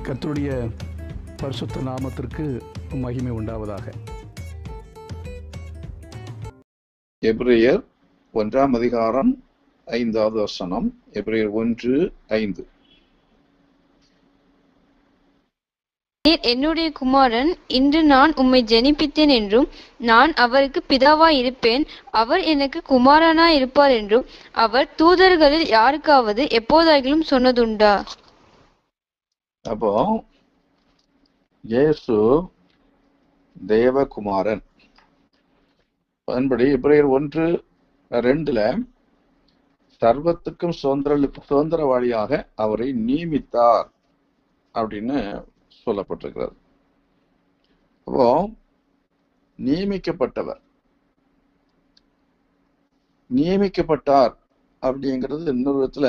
கர்த்தருடைய பரிசுத்த நாமத்திற்கு மகிமை உண்டாவதாக. எபிரேயர் 1 அதிகாரம் 5வது வசனம். எபிரேயர் 1:5. நீர் என்னுடைய குமாரன், இன்று நான் உம்மை ஜெனிப்பித்தேன் என்றும், நான் அவருக்கு பிதாவாய் இருப்பேன், அவர் எனக்கு குமாரனாய் இருப்பார் என்றும் அவர் தூதர்களில் யாருக்காவது எப்போதாகிலும் சொன்னதுண்டா? அப்போ இயேசு தேவகுமாரன். அதன்படி எபிரேயர் 1:2 சர்வத்துக்கும் சுதந்திரவாளியாக அவரை நியமித்தார் அப்படின்னு சொல்லப்பட்டிருக்கிறது. அப்போ நியமிக்கப்பட்டார் அப்படிங்கிறது இன்னொரு விதத்துல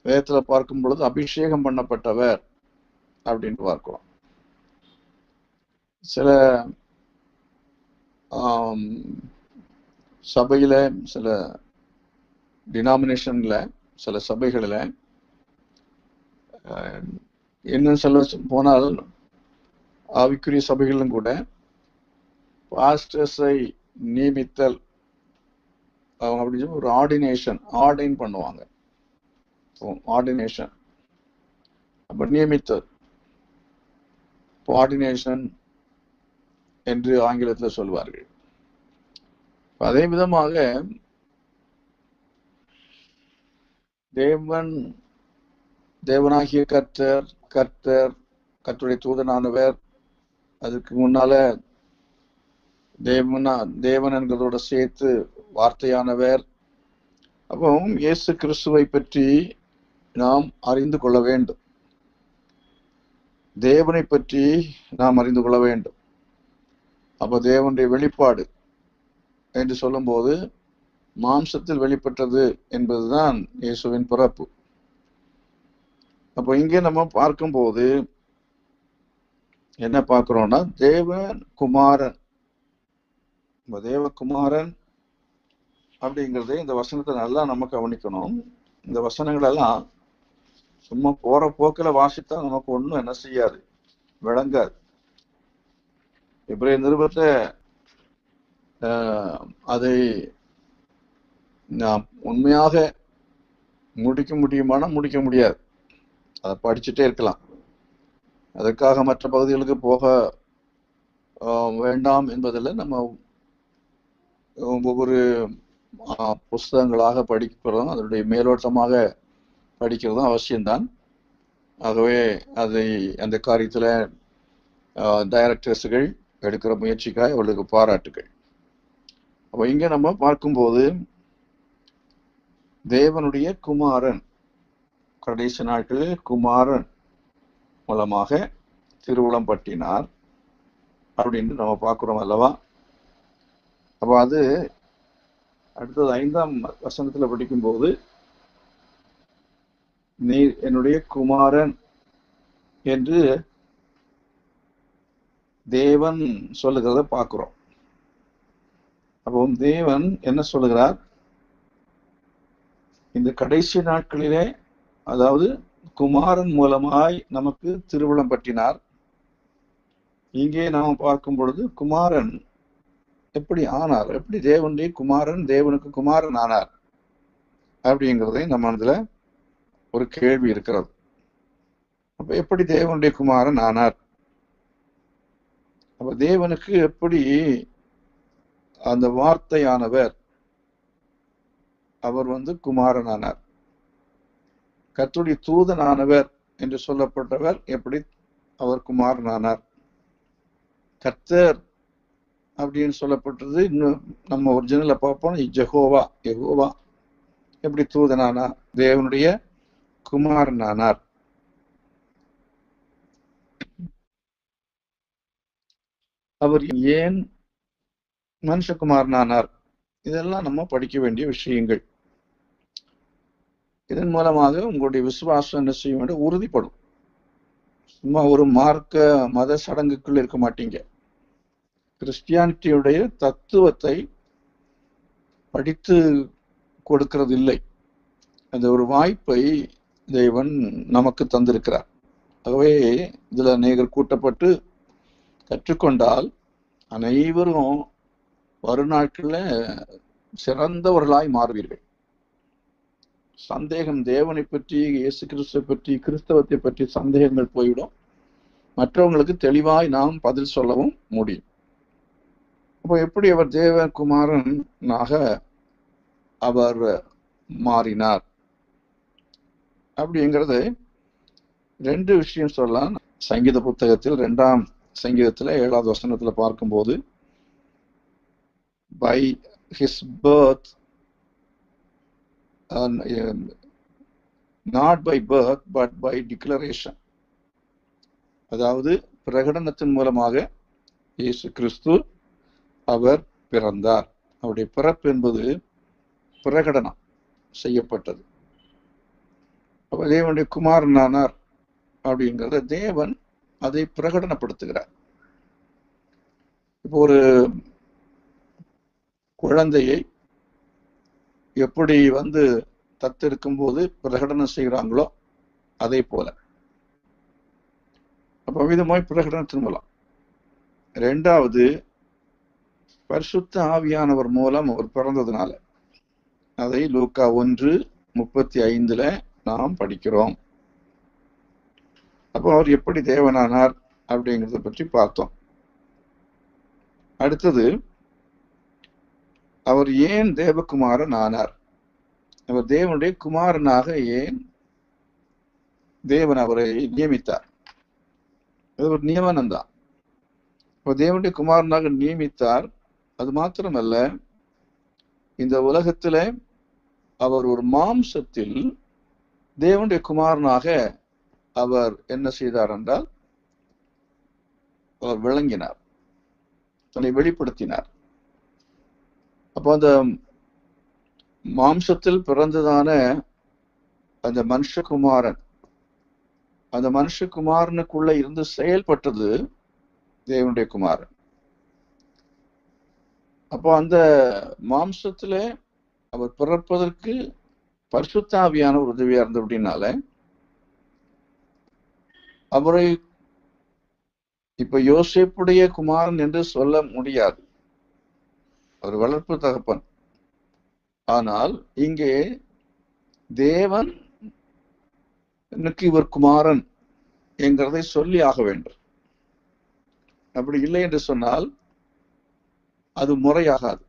வேதத்துல பார்க்கும் பொழுது அபிஷேகம் பண்ணப்பட்டவர் அப்படின்னு பார்க்கிறோம். சில சபையில, சில டினாமினேஷன்ல, சில சபைகளில இன்னும் சொல்ல போனால் ஆவிக்குரிய சபைகளிலும் கூட பாஸ்டர்ஸை நியமித்தல் அப்படின்னு சொல்லி ஒரு ஆர்டைன் பண்ணுவாங்க. ஆர்டினேஷன் அப்ப நியமித்தல், ஆர்டினேஷன் என்று ஆங்கிலத்தில் சொல்வார்கள். அதே விதமாக தேவனாகிய கர்த்தருடைய தூதனானவர், அதுக்கு முன்னால தேவன் என்கிறதோட சேர்த்து வார்த்தையானவர். அப்போ இயேசு கிறிஸ்துவை பற்றி நாம் அறிந்து கொள்ள வேண்டும், தேவனை பற்றி நாம் அறிந்து கொள்ள வேண்டும். அப்ப தேவனுடைய வெளிப்பாடு என்று சொல்லும்போது மாம்சத்தில் வெளிப்பட்டது என்பதுதான் இயேசுவின் பிறப்பு. அப்போ இங்கே நம்ம பார்க்கும்போது என்ன பார்க்கிறோம்னா, தேவகுமாரன் அப்படிங்கிறதே இந்த வசனத்தை நல்லா நம்ம கவனிக்கணும். இந்த வசனங்கள் எல்லாம் சும்மா போற போக்கில வாசித்தா நமக்கு ஒண்ணும் என்ன செய்யாது, விளங்காது. எபிரேயர் நிருபத்தை அதை நாம் உண்மையாக முடிக்க முடியுமானா முடிக்க முடியாது. அதை படிச்சுட்டே இருக்கலாம். அதற்காக மற்ற பகுதிகளுக்கு போக வேண்டாம் என்பதில் நம்ம ஒவ்வொரு புஸ்தகங்களாக படிக்கிறதும் அதனுடைய மேலோட்டமாக படிக்கிறதும் அவசியம்தான். ஆகவே அந்த காரியத்தில் டைரக்டர்ஸுகள் எடுக்கிற முயற்சிக்காக அவர்களுக்கு பாராட்டுகள். அப்போ இங்கே நம்ம பார்க்கும்போது தேவனுடைய குமாரன் கடைசி நாட்களில் குமாரன் மூலமாக திருவுளம் பற்றினார் அப்படின்னு நம்ம பார்க்கிறோம் அல்லவா? அப்போ அது அடுத்தது 5ஆம் வசனத்துல படிக்கும்போது, நீ என்னுடைய குமாரன் என்று தேவன் சொல்லுகிறத பார்க்கிறோம். அப்போ தேவன் என்ன சொல்லுகிறார்? இந்த கடைசி நாட்களிலே, அதாவது குமாரன் மூலமாய் நமக்கு திருவுளம் பற்றினார். இங்கே நாம் பார்க்கும் பொழுது குமாரன் எப்படி ஆனார், எப்படி தேவனுடைய குமாரன் தேவனுக்கு குமாரன் ஆனார் அப்படிங்கிறதை நம்ம அதுல ஒரு கேள்வி இருக்கிறது. அப்ப எப்படி தேவனுடைய குமாரன் ஆனார்? அப்ப தேவனுக்கு எப்படி அந்த வார்த்தையானவர் அவர் குமாரன் ஆனார்? கர்த்தருடைய தூதனானவர் என்று சொல்லப்பட்டவர் எப்படி அவர் குமாரன் ஆனார்? கர்த்தர் அப்படின்னு சொல்லப்பட்டது இன்னும் நம்ம ஒரிஜினல்ல பார்ப்போம், யெகோவா எப்படி தூதனானார், தேவனுடைய குமாரன் ஆனார். அவர் ஏன் மனுஷகுமாரன் ஆனார்? இதெல்லாம் நம்ம படிக்க வேண்டிய விஷயங்கள். இதன் மூலமாக உங்களுடைய விசுவாசம் என்ன செய்ய வேண்டும், உறுதிப்படும். சும்மா ஒரு மத சடங்குக்குள் இருக்க மாட்டீங்க. கிறிஸ்டியானிட்டியுடைய தத்துவத்தை படித்து கொடுக்கிறது இல்லை. அந்த ஒரு வாய்ப்பை தேவன் நமக்கு தந்திருக்கிறார். ஆகவே இதுல அநேகர் கூட்டப்பட்டு கற்றுக்கொண்டால் அனைவரும் வருநாட்கள்ல சிறந்தவர்களாய் மாறுவீர்கள். சந்தேகம், தேவனை பற்றி, இயேசு கிறிஸ்துவை பற்றி, கிறிஸ்தவத்தை பற்றி சந்தேகங்கள் போய்விடும். மற்றவங்களுக்கு தெளிவாய் நாம் பதில் சொல்லவும் முடியும். அப்போ எப்படி அவர் தேவகுமாரனாக அவர் மாறினார் அப்படிங்கிறது 2 விஷயம் சொல்லலாம். சங்கீத புத்தகத்தில் 2ஆம் சங்கீதத்துல 7வது வசனத்துல பார்க்கும்போது, by his birth, not by birth but by declaration, அதாவது பிரகடனத்தின் மூலமாக இயேசு கிறிஸ்து அவர் பிறந்தார். அவருடைய பிறப்பு என்பது பிரகடனம் செய்யப்பட்டது. அப்ப தேவனுடைய குமாரனானார் அப்படிங்கிறத தேவன் அதை பிரகடனப்படுத்துகிறார். இப்போ ஒரு குழந்தையை எப்படி தத்தெடுக்கும் போது பிரகடனம் செய்கிறாங்களோ அதே போல அப்ப விதமாய் பிரகடனத்தின் மூலம். 2வது பரிசுத்த ஆவியானவர் மூலம் அவர் பிறந்ததுனால, அதை லூக்கா 1:35 நாம் படிக்கிறோம். அப்போ அவர் எப்படி தேவனானார் அப்படிங்கிறத பற்றி பார்த்தோம். அடுத்தது, அவர் ஏன் தேவகுமாரன் ஆனார்? அவர் தேவனுடைய குமாரனாக ஏன் தேவன் அவரை நியமித்தார்? அது ஒரு நியமனம்தான். அவர் தேவனுடைய குமாரனாக நியமித்தார். அது மாத்திரமல்ல, இந்த உலகத்துல அவர் ஒரு மாம்சத்தில் தேவனுடைய குமாரனாக அவர் என்ன செய்தார் என்றால், அவர் விளங்கினார், தன்னை வெளிப்படுத்தினார். அப்போ அந்த மாம்சத்தில் பிறந்ததான அந்த மனுஷகுமாரன், அந்த மனுஷகுமாரனுக்குள்ள இருந்து செயல்பட்டது தேவனுடைய குமாரன். அப்போ அந்த மாம்சத்துல அவர் பிறப்பதற்கு பரிசுத்த ஆவியான உதவியா இருந்தது. அப்படின்னால அவரை இப்ப யோசேப்புடைய குமாரன் என்று சொல்ல முடியாது, அவர் வளர்ப்பு தகப்பன். ஆனால் இங்கே தேவன் எனக்கு இவர் குமாரன் என்கிறதை சொல்லி ஆக வேண்டும். அப்படி இல்லை என்று சொன்னால் அது முறையாகாது.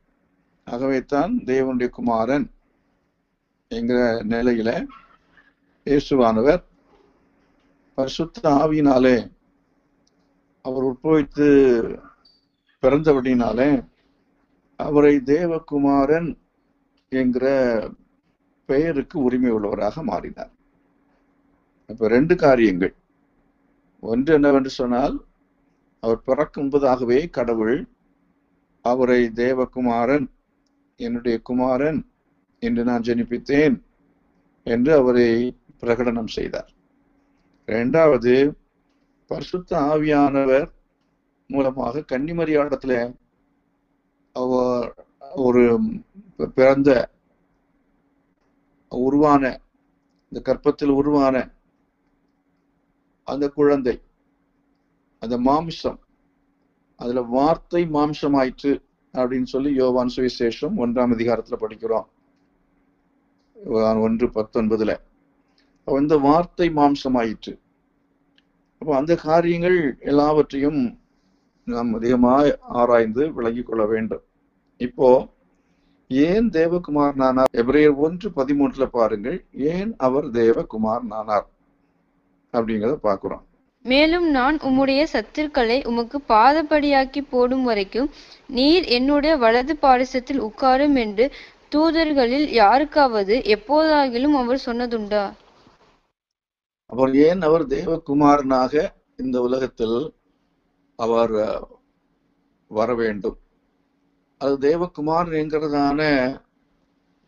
ஆகவே தான் தேவனுடைய குமாரன் என்கிற நிலையில இயேசுவானவர் பரிசுத்த ஆவியினாலே அவர் உட்பவித்து பிறந்தபடினாலே அவரை தேவகுமாரன் என்கிற பெயருக்கு உரிமை உள்ளவராக மாறினார். இப்ப 2 காரியங்கள். ஒன்று என்னவென்று சொன்னால், அவர் பிறக்கும் முன்பதாகவே கடவுள் அவரை தேவகுமாரன், என்னுடைய குமாரன் என்று நான் ஜெனிப்பித்தேன் என்று அவரை பிரகடனம் செய்தார். 2வது, பரிசுத்த ஆவியானவர் மூலமாக கன்னிமரியாடத்துல அவர் ஒரு பிறந்த உருவான, இந்த கற்பத்தில் உருவான அந்த குழந்தை, அந்த மாம்சம், அதுல வார்த்தை மாம்சமாயிற்று அப்படின்னு சொல்லி யோவான் சுவிசேஷம் 1ஆம் அதிகாரத்துல படிக்கிறோம், 1:19. இந்த வார்த்தை மாம்சமாயிற்று. அப்போ அந்த காரியங்கள் எல்லாவற்றையும் நாம் அதிகமாக ஆராய்ந்து விளங்கிக் கொள்ள வேண்டும். இப்போ ஏன் தேவகுமாரனானார்? எபிரேயர் 1:13 பாருங்கள், ஏன் அவர் தேவகுமாரனானார் அப்படிங்கிறத பார்க்கிறோம். மேலும் நான் உம்முடைய சத்துருக்களை உமக்கு பாதபடியாக்கி போடும் வரைக்கும் நீர் என்னுடைய வலது பாரிசத்தில் உட்காரும் என்று தூதர்களில் யாருக்காவது எப்போதாகிலும் அவர் சொன்னதுண்டா? அவர் ஏன் அவர் தேவகுமாரனாக இந்த உலகத்தில் அவர் வர வேண்டும்? அது தேவகுமாரன் என்கிறதான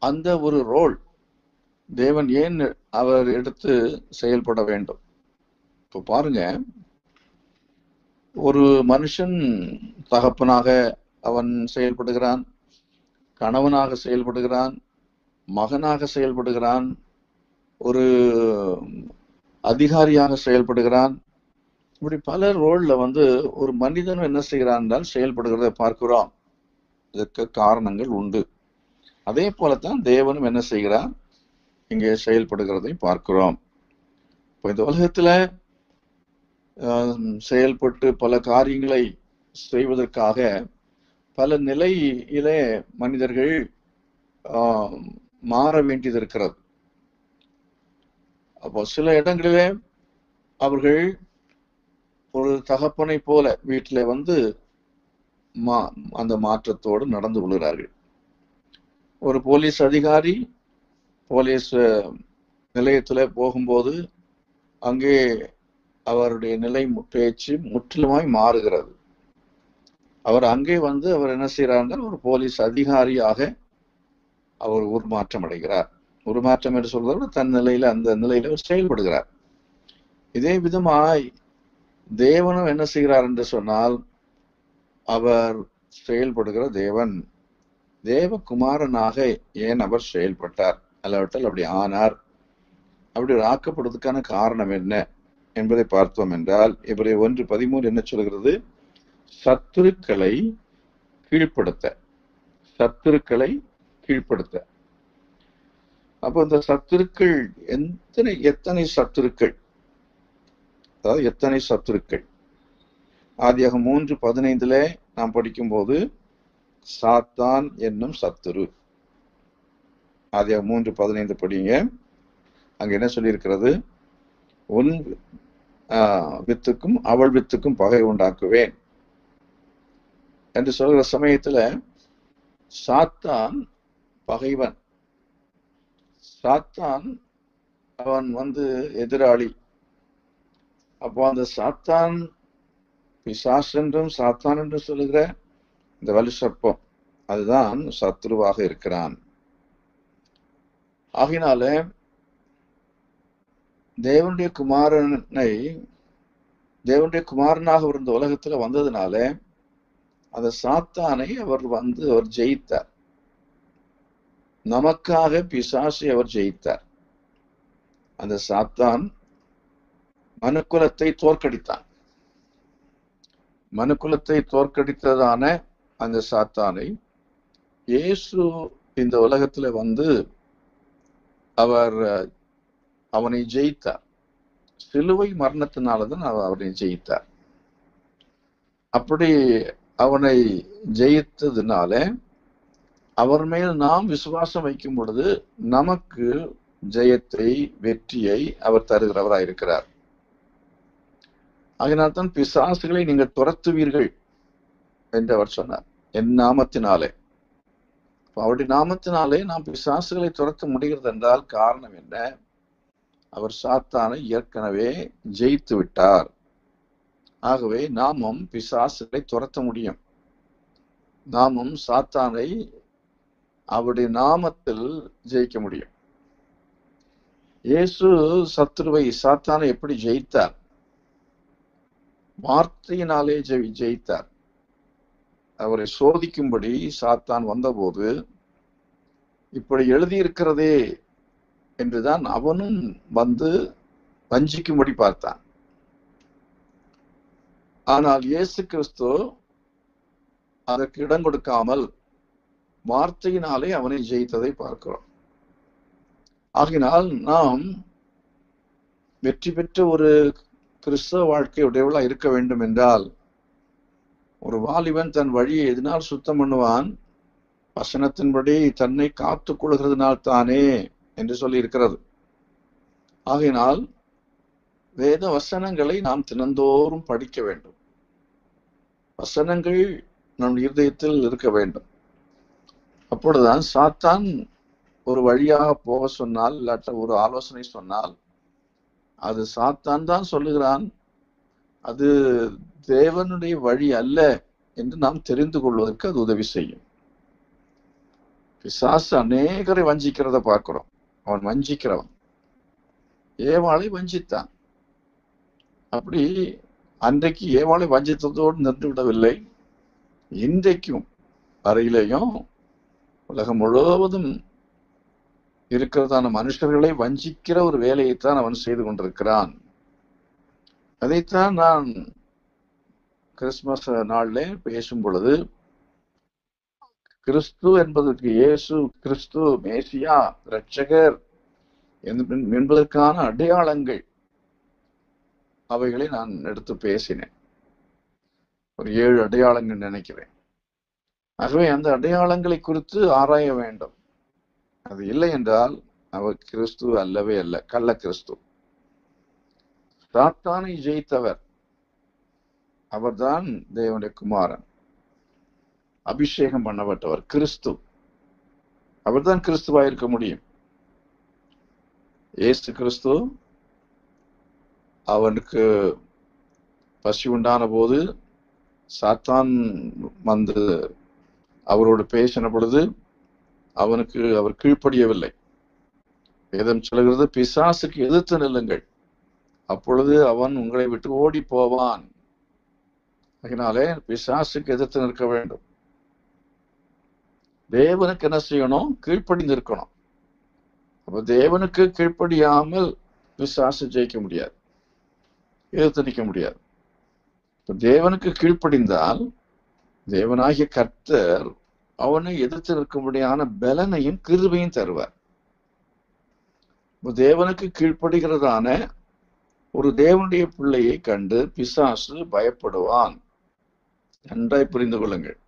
அந்த ஒரு ரோல் தேவன் ஏன் அவர் எடுத்து செயல்பட வேண்டும்? இப்போ பாருங்க, ஒரு மனுஷன் தகப்பனாக அவன் செயல்படுகிறான், கணவனாக செயல்படுகிறான், மகனாக செயல்படுகிறான், ஒரு அதிகாரியாக செயல்படுகிறான், இப்படி பல ரோல்ல ஒரு மனிதனும் என்ன செய்கிறான் என்றால் செயல்படுகிறத பார்க்கிறோம். இதற்கு காரணங்கள் உண்டு. அதே போலத்தான் தேவனும் என்ன செய்கிறார், இங்கே செயல்படுகிறதை பார்க்கிறோம். இப்போ இந்த உலகத்துல செயல்பட்டு பல காரியங்களை செய்வதற்காக பல நிலையிலே மனிதர்கள் மாற வேண்டியது இருக்கிறது. அப்போ சில இடங்களிலே அவர்கள் ஒரு தகப்பனை போல வீட்டில அந்த மாற்றத்தோடு நடந்து கொள்கிறார்கள். ஒரு போலீஸ் அதிகாரி போலீஸ் நிலையத்துல போகும்போது அங்கே அவருடைய நிலை பேச்சு முற்றிலுமாய் மாறுகிறது. அவர் அங்கே அவர் என்ன செய்யறார், ஒரு போலீஸ் அதிகாரியாக அவர் உருமாற்றம் அடைகிறார். உருமாற்றம் என்று சொல்றத தன் நிலையில அந்த நிலையில அவர் செயல்படுகிறார். இதே விதமாய் தேவனும் என்ன செய்கிறார் என்று சொன்னால், அவர் செயல்படுகிற தேவன் தேவகுமாரனாக ஏன் அவர் செயல்பட்டார், அல்லாவிட்டால் அப்படி ஆனார், அப்படி ஆக்கப்படுவதற்கான காரணம் என்ன என்பதை பார்த்தோம் என்றால், எபிரேயர் 1:13 என்ன சொல்கிறது, சத்துருக்களை கீழ்ப்படுத்த. சத்துருக்களை கீழ்ப்படுத்த. அப்போ இந்த சத்துருக்கள் எத்தனை சத்துருக்கள், அதாவது எத்தனை சத்துருக்கள். ஆதியாகமம் 3:15 நாம் படிக்கும்போது சாத்தான் என்னும் சத்துரு. ஆதியாகமம் 3:15 படிங்க. அங்க என்ன சொல்லியிருக்கிறது, உன் வித்துக்கும் அவள் வித்துக்கும் பகை உண்டாக்குவேன் என்று சொல்கிற சமயத்துல சாத்தான் பகைவன். சாத்தான் அவன் எதிராளி. அப்போ அந்த சாத்தான் பிசாசு என்றும் சாத்தான் என்று சொல்லுகிற இந்த வலு சர்ப்பம் அதுதான் சத்ருவாக இருக்கிறான். ஆகினால தேவனுடைய குமாரனாக இருந்த உலகத்துல வந்ததுனால அந்த சாத்தானை அவர் ஜெயித்தார். நமக்காக பிசாசை அவர் ஜெயித்தார். அந்த சாத்தான் மனுக்குலத்தை தோற்கடித்தான். மனுக்குலத்தை தோற்கடித்ததான அந்த சாத்தானை இயேசு இந்த உலகத்துல அவர் அவனை ஜெயித்தார். சிலுவை மரணத்தினாலதான் அவனை ஜெயித்தார். அப்படி அவனை ஜெயித்ததுனால அவர் மேல் நாம் விசுவாசம் வைக்கும் பொழுது நமக்கு ஜெயத்தை வெற்றியை அவர் தருகிறவராயிருக்கிறார். அதனால்தான் பிசாசுகளை நீங்கள் துரத்துவீர்கள் என்று அவர் சொன்னார், என் நாமத்தினாலே. அவருடைய நாமத்தினாலே நாம் பிசாசுகளை துரத்த முடிகிறது என்றால் காரணம் என்ன, அவர் சாத்தானை ஏற்கனவே ஜெயித்து விட்டார். ஆகவே நாமும் பிசாசுகளை துரத்த முடியும். நாமும் சாத்தானை அவருடைய நாமத்தில் ஜெயிக்க முடியும். இயேசு சாத்தானை எப்படி ஜெயித்தார்? வார்த்தையினாலே ஜெயித்தார். அவரை சோதிக்கும்படி சாத்தான் வந்தபோது இப்படி எழுதியிருக்கிறதே என்றுதான் அவனும் வஞ்சிக்கும்படி பார்த்தான். ஆனால் இயேசு கிறிஸ்து அதற்கு இடம் கொடுக்காமல் வார்த்தையினாலே அவனை ஜெயித்ததை பார்க்கிறோம். ஆகினால் நாம் வெற்றி பெற்ற ஒரு கிறிஸ்தவ வாழ்க்கை உடையவளா இருக்க வேண்டும் என்றால், ஒரு வாலிபன் தன் வழியை எதனால் சுத்தம் பண்ணுவான், வசனத்தின்படி தன்னை காத்துக் கொள்கிறதுனால் தானே என்று சொல்லி இருக்கிறது. ஆகையினால் வேத வசனங்களை நாம் தினந்தோறும் படிக்க வேண்டும். வசனங்கள் நம் இருதயத்தில் இருக்க வேண்டும். அப்பொழுதுதான் சாத்தான் ஒரு வழியாக போக சொன்னால், இல்லாட்ட ஒரு ஆலோசனை சொன்னால், அது சாத்தான் தான் சொல்லுகிறான், அது தேவனுடைய வழி அல்ல என்று நாம் தெரிந்து கொள்வதற்கு அது உதவி செய்யும். பிசாசு அநேகரை வஞ்சிக்கிறத பார்க்கிறோம். அவன் வஞ்சிக்கிறவன். ஏவாளை வஞ்சித்தான். அப்படி அன்றைக்கு ஏவாளை வஞ்சித்ததோடு நின்று விடவில்லை. இன்றைக்கும் வரையிலையும் உலகம் முழுவதும் இருக்கிறதான மனுஷர்களை வஞ்சிக்கிற ஒரு வேலையைத்தான் அவன் செய்து கொண்டிருக்கிறான். அதைத்தான் நான் கிறிஸ்துமஸ் நாளிலே பேசும் பொழுது, கிறிஸ்து என்பதற்கு இயேசு கிறிஸ்து மேசியா இரட்சகர் என்பதற்கான அடையாளங்கள் அவைகளை நான் எடுத்து பேசினேன். ஒரு 7 அடையாளங்கள் நினைக்கிறேன். ஆகவே அந்த அடையாளங்களை குறித்து ஆராய வேண்டும். அது இல்லை என்றால் அவர் கிறிஸ்து அல்லவே அல்ல, கள்ள கிறிஸ்து. சாத்தானை ஜெயித்தவர் அவர்தான் தேவனுடைய குமாரன், அபிஷேகம் பண்ணப்பட்டவர் கிறிஸ்து. அவர்தான் கிறிஸ்துவா இருக்க முடியும். இயேசு கிறிஸ்து அவனுக்கு பசி உண்டான போது சாத்தான் வந்து அவரோடு பேசின பொழுது அவர் கீழ்ப்படியவில்லை. வேதம் சொல்கிறது, பிசாசுக்கு எதிர்த்து நில்லுங்கள், அப்பொழுது அவன் உங்களை விட்டு ஓடி போவான். அதனாலே பிசாசுக்கு எதிர்த்து நிற்க வேண்டும். தேவனுக்கு என்ன செய்யணும்? கீழ்ப்படிந்து இருக்கணும். அப்ப தேவனுக்கு கீழ்ப்படியாமல் பிசாசு ஜெயிக்க முடியாது, எதிர்த்து நிற்க முடியாது. இப்ப தேவனுக்கு கீழ்ப்படிந்தால் தேவனாகிய கர்த்தர் அவனை எதிர்த்து நிற்கும்படியான பலனையும் கிருபையும் தருவார். தேவனுக்கு கீழ்ப்படுகிறதான ஒரு தேவனுடைய பிள்ளையை கண்டு பிசாசு பயப்படுவான். நன்றாய் புரிந்து கொள்ளுங்கள்.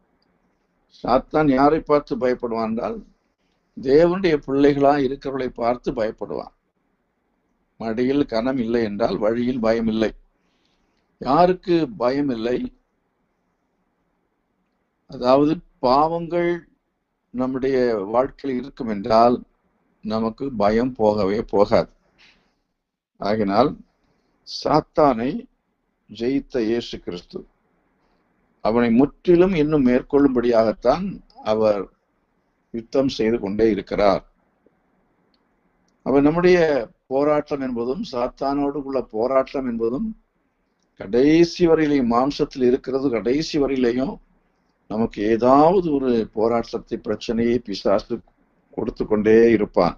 சாத்தான் யாரை பார்த்து பயப்படுவான் என்றால், தேவனுடைய பிள்ளைகளா இருக்கிறவர்களை பார்த்து பயப்படுவான். மடியில் கனம் இல்லை என்றால் வழியில் பயம் இல்லை. யாருக்கு பயம் இல்லை? அதாவது பாவங்கள் நம்முடைய வாழ்க்கையில் இருக்கும் என்றால் நமக்கு பயம் போகவே போகாது. ஆகினால் சாத்தானை ஜெயித்த இயேசு கிறிஸ்து அவனை முற்றிலும் இன்னும் மேற்கொள்ளும்படியாகத்தான் அவர் யுத்தம் செய்து கொண்டே இருக்கிறார். அவர் நம்முடைய போராட்டம் என்பதும் சாத்தானோடு உள்ள போராட்டம் என்பதும் கடைசி வரையிலையும் மாம்சத்தில் இருக்கிறது. கடைசி வரையிலையும் நமக்கு ஏதாவது ஒரு போராட்டத்தை, பிரச்சனையை பிசாசு கொடுத்து கொண்டே இருப்பான்.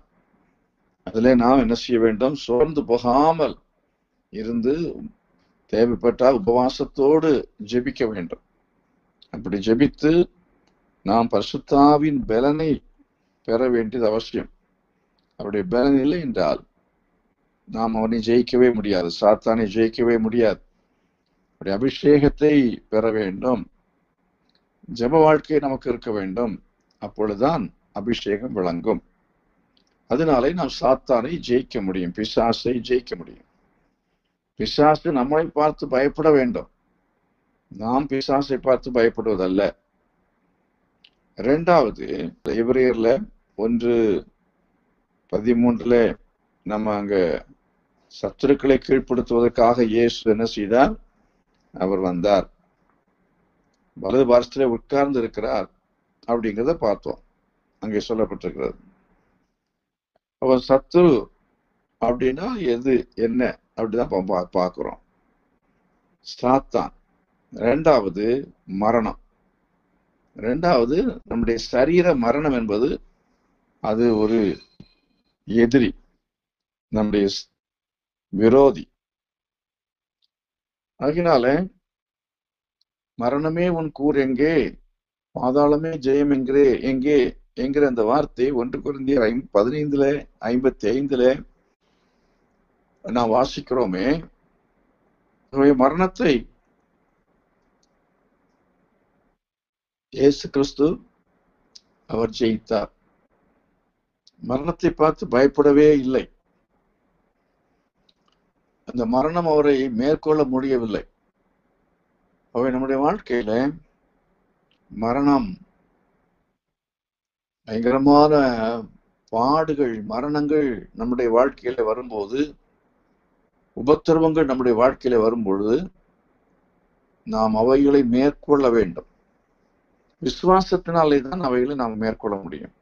அதிலே நாம் என்ன செய்ய வேண்டும்? சோர்ந்து போகாமல் இருந்து தேவைப்பட்டால் உபவாசத்தோடு ஜெபிக்க வேண்டும். அப்படி ஜெபித்து நாம் பரிசுத்தாவின் பலனை பெற வேண்டியது அவசியம். அவருடைய பலன் இல்லை என்றால் நாம் அவனை ஜெயிக்கவே முடியாது, சாத்தானை ஜெயிக்கவே முடியாது. அவருடைய அபிஷேகத்தை பெற வேண்டும். ஜெப வாழ்க்கை நமக்கு இருக்க வேண்டும். அப்பொழுதுதான் அபிஷேகம் விளங்கும். அதனாலே நாம் சாத்தானை ஜெயிக்க முடியும், பிசாசை ஜெயிக்க முடியும். பிசாசு நம்மை பார்த்து பயப்பட வேண்டும், நாம் பிசாசை பார்த்து பயப்படுவதல்ல. இரண்டாவது, எபிரேயர்ல 1:13 நம்ம அங்க சத்துருக்களை கீழ்ப்படுத்துவதற்காக இயேசு என்ன செய்தார்? அவர் வந்தார், வலது பாரசத்திலே உட்கார்ந்து இருக்கிறார் அப்படிங்கிறத பார்த்தோம். அங்கே சொல்லப்பட்டிருக்கிறது. அவர் சத்துரு அப்படின்னா எது என்ன அப்படிதான் பார்க்கிறோம். சாத்தான். இரண்டாவது மரணம். இரண்டாவது நம்முடைய சரீர மரணம் என்பது அது ஒரு எதிரி, நம்முடைய விரோதி. அதனால மரணமே உன் கூர் எங்கே, பாதாளமே ஜெயம் எங்கே என்கிற அந்த வார்த்தை 1 கொரிந்தியர் 15:55 நாம் வாசிக்கிறோமே. மரணத்தை இயேசு கிறிஸ்து அவர் ஜெயித்தார். மரணத்தை பார்த்து பயப்படவே இல்லை. அந்த மரணம் அவரை மேற்கொள்ள முடியவில்லை. அவை நம்முடைய வாழ்க்கையில மரணம், பயங்கரமான பாடுகள், மரணங்கள் நம்முடைய வாழ்க்கையில வரும்போது, உபத்திரவங்கள் நம்முடைய வாழ்க்கையில வரும்பொழுது நாம் அவைகளை மேற்கொள்ள வேண்டும். விசுவாசத்தினாலே தான் அவைகளை நாம் மேற்கொள்ள முடியும்.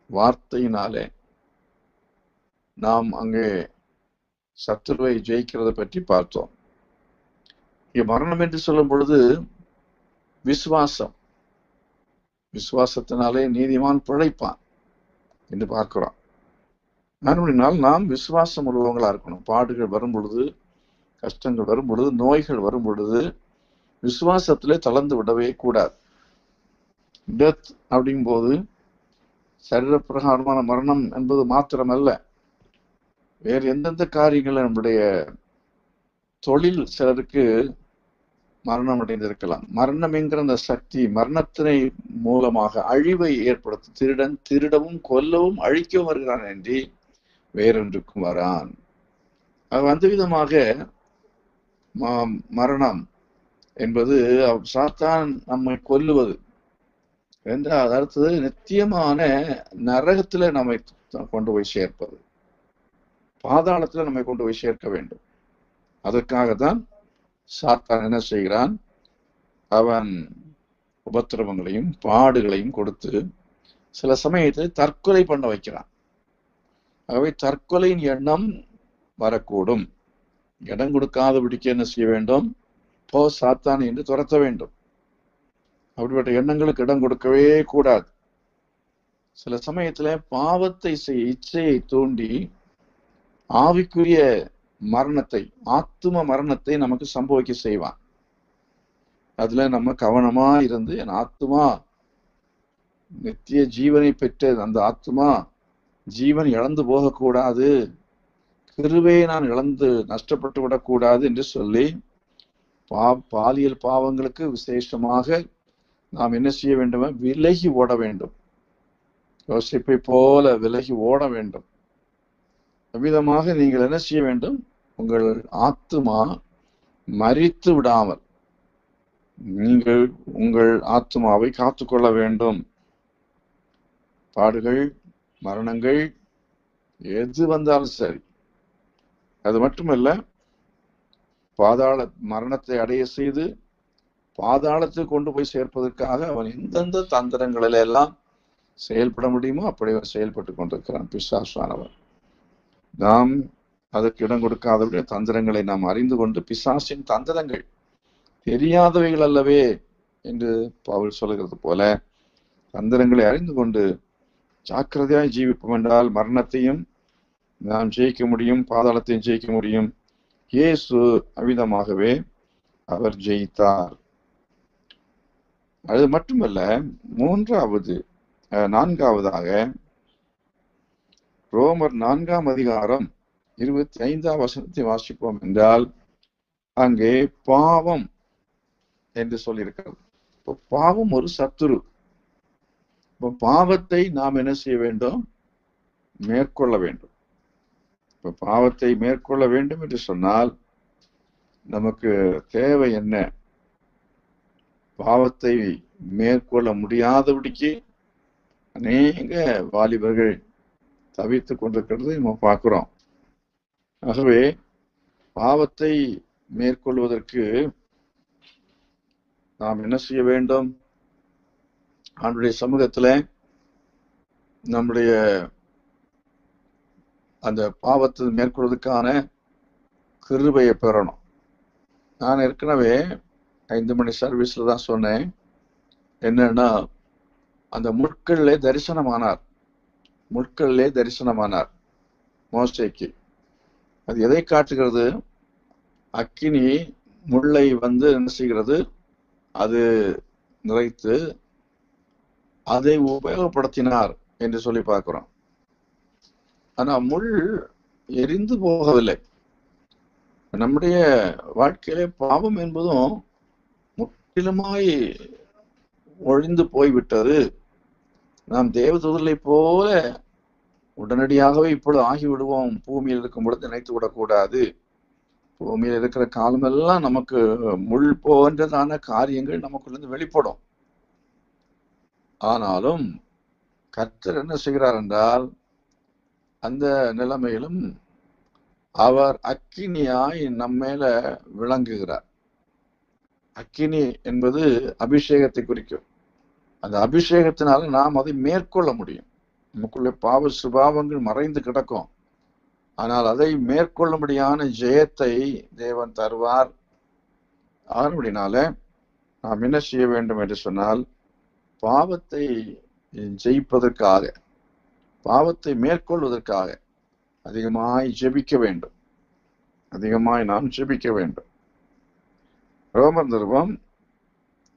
வார்த்தையினாலே நாம் அங்கே சத்துருவை ஜெயிக்கிறத பற்றி பார்த்தோம். மரணம் என்று சொல்லும் பொழுது விசுவாசம், விசுவாசத்தினாலே நீதிமான் பிழைப்பான் என்று பார்க்கிறோம். மறுபடினால் நாம் விசுவாசம் உள்ளவங்களா இருக்கணும். பாடுகள் வரும் பொழுது கஷ்டங்கள் வரும் பொழுது, நோய்கள் வரும் பொழுது விசுவாசத்திலே தளர்ந்து விடவே கூடாது. டெத் அப்படிங்கும்போது சரீரப்பிரகாரமான மரணம் என்பது மாத்திரமல்ல, வேறு எந்தெந்த காரியங்கள், நம்முடைய தொழில் சிலருக்கு மரணம் அடைந்திருக்கலாம். மரணம் என்கிற அந்த சக்தி மரணத்தினை மூலமாக அழிவை ஏற்படுத்தும். திருடன் திருடவும் கொல்லவும் அழிக்கவும் வருகிறான் என்று வேறொன்றுக்கும் வரான். அந்த விதமாக மரணம் என்பது சாத்தான் நம்மை கொல்லுவது என்றால் அடுத்தது நித்தியமான நரகத்துல நம்மை கொண்டு போய் சேர்ப்பது, பாதாளத்துல நம்மை கொண்டு போய் சேர்க்க வேண்டும். அதற்காகத்தான் சாத்தான் என்ன செய்கிறான்? அவன் உபத்திரவங்களையும் பாடுகளையும் கொடுத்து சில சமயத்தில் தற்கொலை பண்ண வைக்கிறான். ஆகவே தற்கொலையின் எண்ணம் வரக்கூடும். இடம் கொடுக்காதபடிக்கு என்ன செய்ய வேண்டும்? போ சாத்தான் என்று துரத்த வேண்டும். அப்படிப்பட்ட எண்ணங்களுக்கு இடம் கொடுக்கவே கூடாது. சில சமயத்துல பாவத்தை இச்சையை தூண்டி ஆவிக்குரிய மரணத்தை, ஆத்தும மரணத்தை நமக்கு சம்பவிக்க செய்வான். அதுல நம்ம கவனமா இருந்து, என் ஆத்துமா நித்திய ஜீவனை பெற்ற அந்த ஆத்துமா ஜீவன் இழந்து போகக்கூடாது, கிருபையை நான் இழந்து நஷ்டப்பட்டு விடக்கூடாது என்று சொல்லி பாலியல் பாவங்களுக்கு விசேஷமாக நாம் என்ன செய்ய வேண்டும்? விலகி ஓட வேண்டும். யோசிப்பை போல விலகி ஓட வேண்டும். அவ்விதமாக நீங்கள் என்ன செய்ய வேண்டும்? உங்கள் ஆத்துமா மரித்து விடாமல் நீங்கள் உங்கள் ஆத்துமாவை காத்துக்கொள்ள வேண்டும். பாடுகள், மரணங்கள் எது வந்தாலும் சரி. அது மட்டுமல்ல, பாதாள மரணத்தை அடைய செய்து பாதாளத்தில் கொண்டு போய் சேர்ப்பதற்காக அவன் எந்தெந்த தந்திரங்களில் எல்லாம் செயல்பட முடியுமோ அப்படி அவன் செயல்பட்டு கொண்டிருக்கிறான் பிசாசானவன். நாம் அதற்கு இடம் கொடுக்காதவருடைய தந்திரங்களை நாம் அறிந்து கொண்டு, பிசாசின் தந்திரங்கள் தெரியாதவைகள் அல்லவே என்று பவுல் சொல்கிறது போல தந்திரங்களை அறிந்து கொண்டு ஜாக்கிரதையாய் ஜீவிப்போம் என்றால் மரணத்தையும் நாம் ஜெயிக்க முடியும், பாதாளத்தையும் ஜெயிக்க முடியும். இயேசு அவ்விதமாகவே அவர் ஜெயித்தார். அது மட்டுமல்ல, நான்காவதாக ரோமர் 4ஆம் அதிகாரம் 25ஆம் வசனத்தை வாசிப்போம் என்றால் அங்கே பாவம் என்று சொல்லியிருக்கிறது. இப்போ பாவம் ஒரு சத்துரு. இப்போ பாவத்தை நாம் என்ன செய்ய வேண்டும்? மேற்கொள்ள வேண்டும். இப்போ பாவத்தை மேற்கொள்ள வேண்டும் என்று சொன்னால் நமக்கு தேவை என்ன? பாவத்தை மேற்கொள்ள முடியாதபடிக்கு அநேக வாலிபர்கள் தவித்து கொண்டிருக்கிறது நம்ம பார்க்கிறோம். ஆகவே பாவத்தை மேற்கொள்வதற்கு நாம் என்ன செய்ய வேண்டும்? ஆண்டுடைய சமூகத்துல நம்முடைய அந்த பாவத்தை மேற்கொள்வதற்கான கிருபையை பெறணும். நான் ஏற்கனவே 5 மணி சர்வீஸ்ல தான் சொன்னேன். என்னன்னா, அந்த முட்களிலே தரிசனமானார் மோசேக்கு. அது எதை காட்டுகிறது? அக்கினி முள்ளை என்ன செய்கிறது? அது நிறைத்து அதை உபயோகப்படுத்தினார் என்று சொல்லி பார்க்கிறோம். ஆனா முள் எரிந்து போகவில்லை. நம்முடைய வாழ்க்கையிலே பாவம் என்பதும் முற்றிலுமாய் ஒழிந்து போய்விட்டது. நாம் தேவதூதர்களை போல உடனடியாகவே இப்பொழுது ஆகிவிடுவோம் பூமியில் இருக்கும் பொழுது நினைத்து விடக்கூடாது. பூமியில் இருக்கிற காலமெல்லாம் நமக்கு முள் போன்றதான காரியங்கள் நமக்குள்ளேருந்து வெளிப்படும். ஆனாலும் கர்த்தர் என்ன செய்கிறார் என்றால், அந்த நிலைமையிலும் அவர் அக்கினியாய் நம்மேல விளங்குகிறார். அக்கினி என்பது அபிஷேகத்தை குறிக்கும். அந்த அபிஷேகத்தினால நாம் அதை மேற்கொள்ள முடியும். நமக்குள்ளே பாவ சுபாவங்கள் மறைந்து கிடக்கும். ஆனால் அதை மேற்கொள்ளும்படியான ஜெயத்தை தேவன் தருவார். ஆனபடினால நாம் என்ன செய்ய வேண்டும் என்று சொன்னால், பாவத்தை ஜெயிப்பதற்காக, பாவத்தை மேற்கொள்வதற்காக அதிகமாய் ஜெபிக்க வேண்டும். அதிகமாய் நாம் ஜெபிக்க வேண்டும். ரோமர் நிருபம்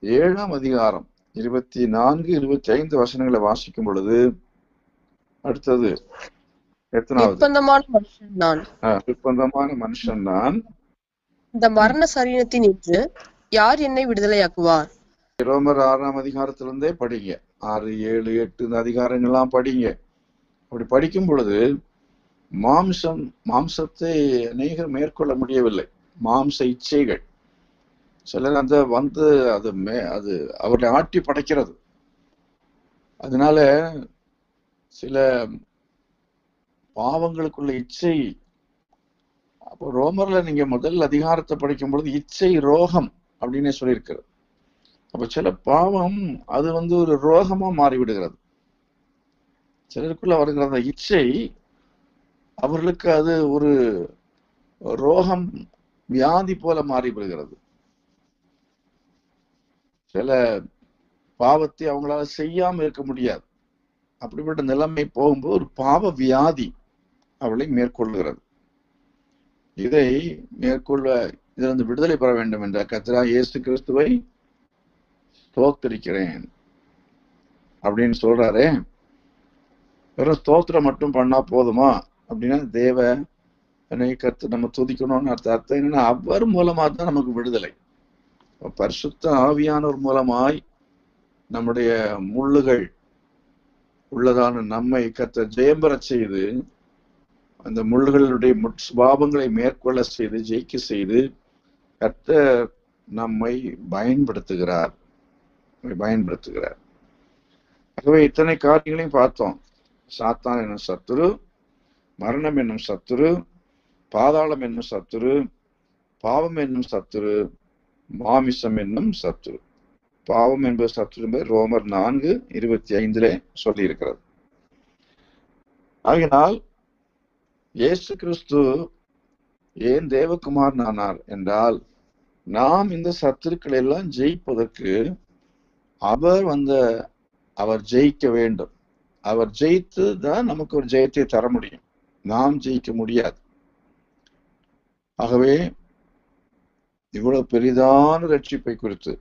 7ஆம் அதிகாரம் 24, 25 வசனங்களை வாசிக்கும் பொழுது அடுத்தது எத்தனாவது? நிர்பந்தமான மனுஷன் நான், நிர்பந்தமான மனுஷன் நான், இந்த மரண சரீரத்தின் நின்று யார் என்னை விடுதலையாக்குவார்? ரோமர் 6ஆம் அதிகாரத்திலிருந்தே படிங்க. 6, 7, 8 இந்த அதிகாரங்கள்லாம் படிங்க. அப்படி படிக்கும் பொழுது மாம்சத்தை அநேகர் மேற்கொள்ள முடியவில்லை. மாம்ச இச்சைகள் சிலர் அது அவர்களை ஆட்டி படைக்கிறது. அதனால சில பாவங்களுக்குள்ள இச்சை. அப்போ ரோமர்ல நீங்க முதல் அதிகாரத்தை படிக்கும் பொழுது இச்சை ரோகம் அப்படின்னு சொல்லியிருக்கிறது. அப்ப சில பாவம் அது ஒரு ரோகமா மாறிவிடுகிறது. சிலருக்குள்ள வருகிற அந்த இச்சை அவர்களுக்கு அது ஒரு ரோகம், வியாதி போல மாறிவிடுகிறது. சில பாவத்தை அவங்களால செய்யாம இருக்க முடியாது. அப்படிப்பட்ட நிலைமை போகும்போது ஒரு பாவ வியாதி அவளை மேற்கொள்ளுகிறது. இதிலிருந்து விடுதலை பெற வேண்டும் என்ற கர்த்தராகிய இயேசு கிறிஸ்துவை ஸ்தோத்திரிக்கிறேன் அப்படின்னு சொல்றாரே. வெறும் ஸ்தோத்திரம் மட்டும் பண்ணா போதுமா அப்படின்னா கர்த்தர் நம்ம துதிக்கணும்னு அர்த்தம் என்னன்னா அவர் மூலமா தான் நமக்கு விடுதலை. பரிசுத்த ஆவியானவர் மூலமாய் நம்முடைய முள்ளுகள் உள்ளதான நம்மை கர்த்தர் ஜெயம்பெற செய்து அந்த முள்ளுகளுடைய சுபாவங்களை மேற்கொள்ள செய்து ஜெயிக்க செய்து கர்த்தர் நம்மை பயன்படுத்துகிறார். ஆகவே இத்தனை காரியங்களையும் பார்த்தோம். சாத்தான் என்னும் சத்துரு, மரணம் என்னும் சத்துரு, பாதாளம் என்னும் சத்துரு, பாவம் என்னும் சத்துரு, மாமிசம் என்னும் சத்துரு. பாவம் என்பது சத்துரு என்பது ரோமர் 4:25 சொல்லி இருக்கிறது. ஆகினால் இயேசு கிறிஸ்து ஏன் தேவகுமாரன் ஆனார் என்றால் நாம் இந்த சத்துருக்களை எல்லாம் ஜெயிப்பதற்கு அவர் ஜெயிக்க வேண்டும். அவர் ஜெயித்து தான் நமக்கு ஒரு ஜெயத்தை தர முடியும். நாம் ஜெயிக்க முடியாது. ஆகவே இவ்வளவு பெரிதான ரட்சிப்பை குறித்து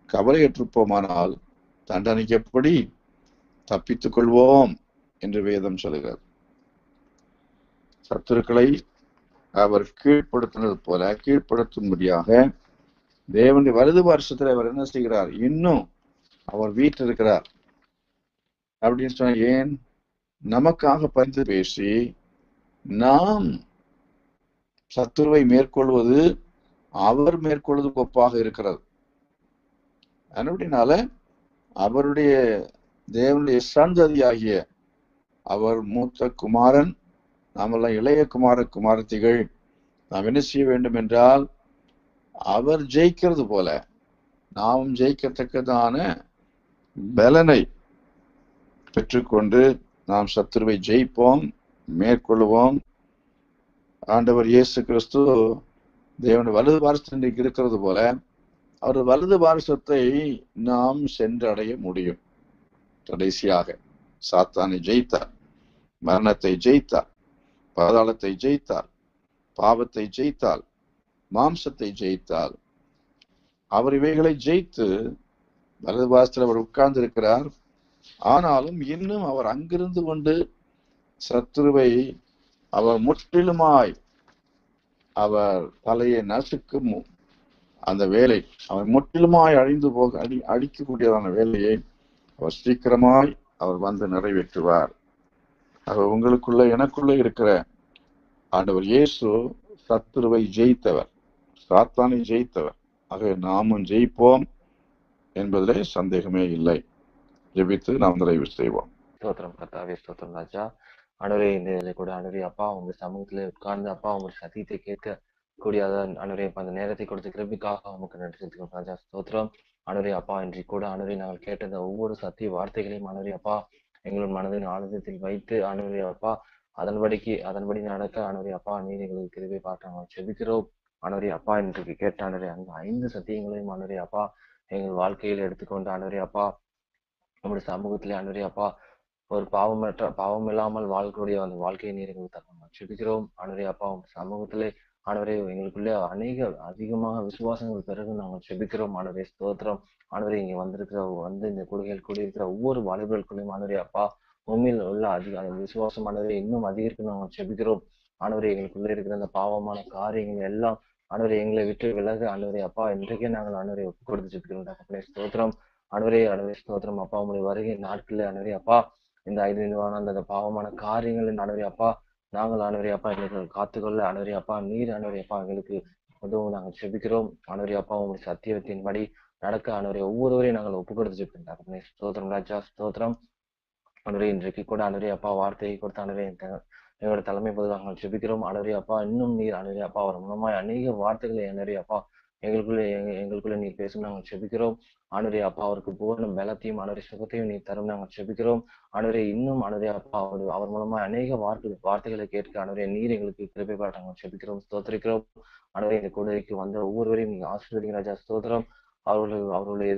கவலையற்றுப்போமானால் தண்டனைக்கு எப்படி தப்பித்துக் கொள்வோம் என்று வேதம் சொல்கிறது. சத்துருக்களை அவர் கீழ்ப்படுத்தினது போல கீழ்ப்படுத்தும்படியாக தேவனுடைய வலது பார்சத்தில் அவர் என்ன செய்கிறார்? இன்னும் அவர் வீட்டில் இருக்கிறார் அப்படின்னு சொன்ன ஏன் நமக்காக பரிந்து பேசி நாம் சத்துருவை மேற்கொள்வது அவர் மேற்கொள்வதுக்கு ஒப்பாக இருக்கிறது. அப்படினால அவருடைய தேவனுடைய சந்ததியாகிய அவர் மூத்த குமாரன், நாமெல்லாம் இளைய குமாரத்திகள். நாம் என்ன செய்ய வேண்டும் என்றால் அவர் ஜெயிக்கிறது போல நாம் ஜெயிக்கத்தக்கதான பலனை பெற்றுக்கொண்டு நாம் சத்துருவை ஜெயிப்போம், மேற்கொள்வோம். ஆண்டவர் இயேசு கிறிஸ்து தேவனுடைய வலது பாரசத்தில் இருக்கிறது போல அவர் வலது பாரசத்தை நாம் சென்றடைய முடியும். கடைசியாக சாத்தானை ஜெயித்தார், மரணத்தை ஜெயித்தார், பாதாளத்தை ஜெயித்தார், பாவத்தை ஜெயித்தால், மாம்சத்தை ஜெயித்தால், அவர் இவைகளை ஜெயித்து வலது பாரசத்தில் அவர் உட்கார்ந்து இருக்கிறார். ஆனாலும் இன்னும் அவர் அங்கிருந்து கொண்டு சத்துருவை அவர் முற்றிலுமாய் அவர் தலையை நசுக்கும் அந்த வேலை, அவர் முற்றிலுமாய் அழிந்து போக அடிக்கக்கூடியதான வேலையை அவர் சீக்கிரமாய் அவர் வந்து நிறைவேற்றுவார். அவர் உங்களுக்குள்ள எனக்குள்ள இருக்கிற ஆண்டவர் இயேசு சத்துருவை ஜெயித்தவர், சாத்தானை ஜெயித்தவர். ஆகவே நாமும் ஜெயிப்போம் என்பதிலே சந்தேகமே இல்லை. ஜெபித்து நாம் நிறைவு செய்வோம். ஸ்தோத்திரம் கர்த்தாவே, ஸ்தோத்திரம் ராஜா. ஆண்டவரே, இந்த இதில் கூட ஆண்டவரே அப்பா உங்க சமூகத்துல உட்கார்ந்து அப்பா உங்க சத்தியத்தை கேட்க கூடியத ஆண்டவரே அந்த நேரத்தை கொடுத்த கிருபிக்காக உமக்கு நன்றி செலுத்துகிறோம் ராஜா. ஸ்தோத்திரம் ஆண்டவரே அப்பா. இன்றி கூட ஆண்டவரே நாங்கள் கேட்ட ஒவ்வொரு சத்திய வார்த்தைகளையும் ஆண்டவரே அப்பா எங்களோட மனதின் ஆனந்தத்தில் வைத்து ஆண்டவரே அப்பா அதன்படி நடக்க ஆண்டவரே அப்பா நீர் எங்களுக்கு கிருபை பார்த்தாங்க செபிக்கிறோம். ஆண்டவரே அப்பா இன்றைக்கு கேட்ட ஆண்டவரே அந்த 5 சத்தியங்களையும் ஆண்டவரே அப்பா எங்கள் வாழ்க்கையில் எடுத்துக்கொண்டு ஆண்டவரே அப்பா நம்முடைய சமூகத்திலே ஆண்டவரே அப்பா ஒரு பாவம் இல்லாமல் வாழக்கூடிய அந்த வாழ்க்கையை நீர் எங்களுக்கு தரணும் செபிக்கிறோம். ஆண்டவரே அப்பா உங்க சமூகத்திலே ஆண்டவரே எங்களுக்குள்ளே அதிகமாக விசுவாசங்கள் பிறகு நாங்கள் செபிக்கிறோம். ஆண்டவரே ஸ்தோத்திரம். ஆண்டவரே இங்க வந்து இந்த கூடிகள் கூடியிருக்கிற ஒவ்வொரு வாலிபர்களுக்குள்ளையும் ஆண்டவரே அப்பா உண்மையில் உள்ள விசுவாசம் ஆண்டவரே இன்னும் அதிகரிக்க நாங்கள் செபிக்கிறோம். ஆண்டவரே எங்களுக்குள்ள இருக்கிற அந்த பாவமான காரியங்கள் எல்லாம் ஆண்டவரே எங்களை விட்டு விலக ஆண்டவரே அப்பா இன்றைக்கே நாங்கள் ஆண்டவரை ஒப்பு கொடுத்து செபிக்கிறோம். தகப்பனே ஸ்தோத்திரம். ஆண்டவரே ஸ்தோத்திரம் அப்பா உங்களுடைய வருகை நாட்களில் ஆண்டவரே அப்பா இந்த 5 அந்த பாவமான காரியங்கள் ஆண்டவரே அப்பா நாங்கள் ஆண்டவரே அப்பா எங்களுக்கு காத்துக்கொள்ள ஆண்டவரே அப்பா நீர் ஆண்டவரே அப்பா எங்களுக்கு உதவும் நாங்கள் செபிக்கிறோம். ஆண்டவரே அப்பா உங்களுடைய சத்தியத்தின்படி நடக்க ஆண்டவரே ஒவ்வொருவரையும் நாங்கள் ஒப்பு கொடுத்து செபிக்கிறோம். ஸ்தோத்திரம் ராஜா ஸ்தோத்திரம். ஆண்டவரே இன்றைக்கு கூட ஆண்டவரே அப்பா வார்த்தையை கொடுத்த ஆண்டவரே எங்களோட தலைமை பொதுவாக நாங்கள் செபிக்கிறோம். ஆண்டவரே அப்பா இன்னும் நீர் ஆண்டவரே அப்பா அவர் மூலமாய் அநேக வார்த்தைகளை ஆண்டவரே அப்பா எங்களுக்குள்ள நீர் பேசும் நாங்கள் செபிக்கிறோம். ஆண்டவரே அப்பா அவருக்கு பூர்ண பலத்தையும் ஆண்டவரே சுகத்தையும் நீர் தரும் நாங்கள் செபிக்கிறோம். ஆண்டவரே இன்னும் ஆண்டவரே அப்பா அவர் மூலமா அநேக வார்த்தைகளை கேட்க ஆண்டவரே நீர் எங்களுக்கு கிருபை பாராட்ட நாங்கள் செபிக்கிறோம், ஸ்தோத்திரிக்கிறோம். ஆண்டவரே இந்த கூடைக்கு வந்த ஒவ்வொருவரையும் நீங்க ஆசீர்வதிங்க ராஜா ஸ்தோத்திரம். அவர்களுடைய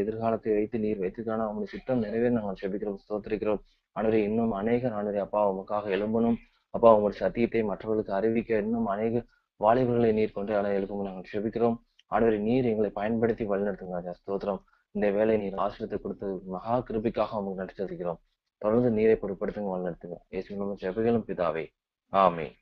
எதிர்காலத்தை வைத்து நீர் வைத்துக்கான அவங்களுடைய சித்தம் நிறைவேற நாங்கள் செபிக்கிறோம், ஸ்தோத்திரிக்கிறோம். ஆண்டவரே இன்னும் அநேகர் ஆண்டவரே அப்பா உமக்காக எழும்பணும். அப்பா உங்களுடைய சத்தியத்தை மற்றவர்களுக்கு அறிவிக்க இன்னும் அநேக வாலிபர்களை நீர் கொண்டு எழுப்பும் நாங்கள் செபிக்கிறோம். ஆண்டவரே நீர் எங்களை பயன்படுத்தி வழிநடத்துங்க ராஜா ஸ்தோத்திரம். இந்த வேலை நீர் ஆசிரியத்தை கொடுத்து மகா கிருபிக்காக உங்களுக்கு நன்றி செலுத்துகிறோம். தொடர்ந்து நீரை பொருட்படுத்துங்க வழிநடத்துங்க. இயேசுவின் மூலம் ஜெபங்களும் பிதாவே, ஆமென்.